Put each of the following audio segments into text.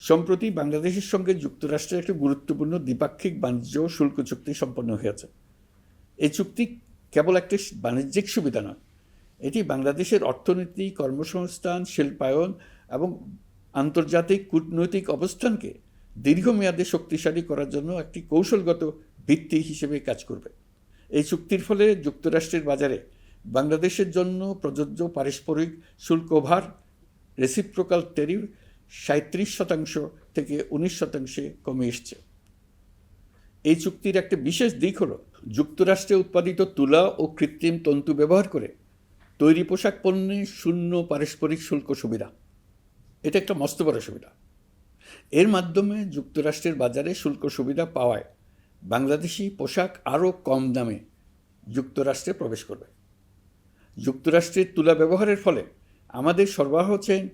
সম্প্রতি বাংলাদেশের সঙ্গে যুক্তরাষ্ট্রের একটি গুরুত্বপূর্ণ দ্বিপাক্ষিক বাণিজ্য ও শুল্ক চুক্তি সম্পন্ন হয়েছে। এই চুক্তি কেবল একটি বাণিজ্যিক সুবিধা নয়, এটি বাংলাদেশের অর্থনীতি, কর্মসংস্থান, শিল্পায়ন এবং আন্তর্জাতিক কূটনৈতিক অবস্থানকে দীর্ঘমেয়াদে শক্তিশালী করার জন্য একটি কৌশলগত ভিত্তি হিসেবে কাজ করবে। এই চুক্তির ফলে যুক্তরাষ্ট্রের বাজারে বাংলাদেশের জন্য প্রযোজ্য পারস্পরিক শুল্ক ভার রেসিপ্রোকাল ট্যারিফ 37% থেকে 19% কমে এসছে। এই চুক্তির একটা বিশেষ দিক হলো যুক্তরাষ্ট্রে উৎপাদিত তুলা ও কৃত্রিম তন্তু ব্যবহার করে তৈরি পোশাক পণ্যে শূন্য পারস্পরিক শুল্ক সুবিধা। এটা একটা মস্ত বড় সুবিধা। এর মাধ্যমে যুক্তরাষ্ট্রের বাজারে শুল্ক সুবিধা পাওয়ায় বাংলাদেশি পোশাক আরও কম দামে যুক্তরাষ্ট্রে প্রবেশ করবে। যুক্তরাষ্ট্রের তুলা ব্যবহারের ফলে আমাদের সরবরাহ চেইন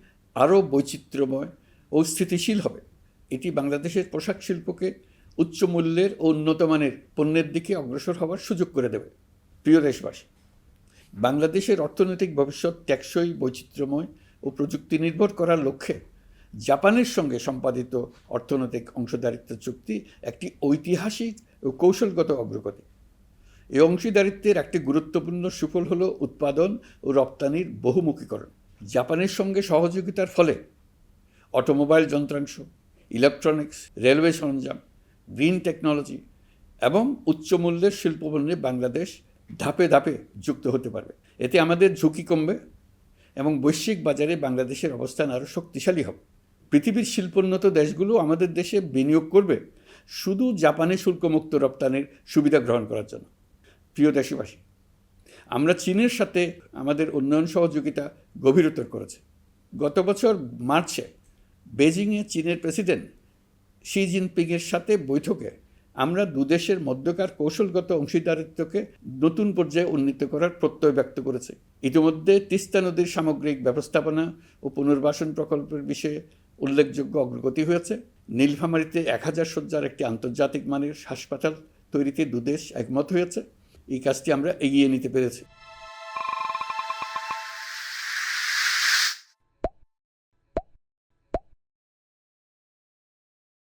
আরও বৈচিত্র্যময় ও স্থিতিশীল হবে। এটি বাংলাদেশের পোশাক শিল্পকে উচ্চ মূল্যের ও উন্নত মানের পণ্যের দিকে অগ্রসর হওয়ার সুযোগ করে দেবে। প্রিয় দেশবাসী, বাংলাদেশের অর্থনৈতিক ভবিষ্যৎ টেকসই, বৈচিত্র্যময় ও প্রযুক্তি নির্ভর করার লক্ষ্যে জাপানের সঙ্গে সম্পাদিত অর্থনৈতিক অংশীদারিত্ব চুক্তি একটি ঐতিহাসিক ও কৌশলগত অগ্রগতি। এই অংশীদারিত্বের একটি গুরুত্বপূর্ণ সুফল হল উৎপাদন ও রপ্তানির বহুমুখীকরণ। জাপানের সঙ্গে সহযোগিতার ফলে অটোমোবাইল যন্ত্রাংশ, ইলেকট্রনিক্স, রেলওয়ে সরঞ্জাম, গ্রিন টেকনোলজি এবং উচ্চমূল্যের শিল্পপণ্যে বাংলাদেশ ধাপে ধাপে যুক্ত হতে পারবে। এতে আমাদের ঝুঁকি কমবে এবং বৈশ্বিক বাজারে বাংলাদেশের অবস্থান আরও শক্তিশালী হবে। পৃথিবীর শিল্পোন্নত দেশগুলো আমাদের দেশে বিনিয়োগ করবে শুধু জাপানে শুল্কমুক্ত রপ্তানির সুবিধা গ্রহণ করার জন্য। প্রিয় দেশবাসী, আমরা চীনের সাথে আমাদের উন্নয়ন সহযোগিতা গভীরতর করেছে। গত বছর মার্চে বেজিংয়ে চীনের প্রেসিডেন্ট শি জিনপিংয়ের সাথে বৈঠকে আমরা দুদেশের মধ্যকার কৌশলগত অংশীদারিত্বকে নতুন পর্যায়ে উন্নীত করার প্রত্যয় ব্যক্ত করেছে। ইতিমধ্যে তিস্তা নদীর সামগ্রিক ব্যবস্থাপনা ও পুনর্বাসন প্রকল্পের বিষয়ে উল্লেখযোগ্য অগ্রগতি হয়েছে। নীলফামারীতে 1000 শয্যার একটি আন্তর্জাতিক মানের হাসপাতাল তৈরিতে দুদেশ একমত হয়েছে। এই কাজটি আমরা এগিয়ে নিতে পেরেছি।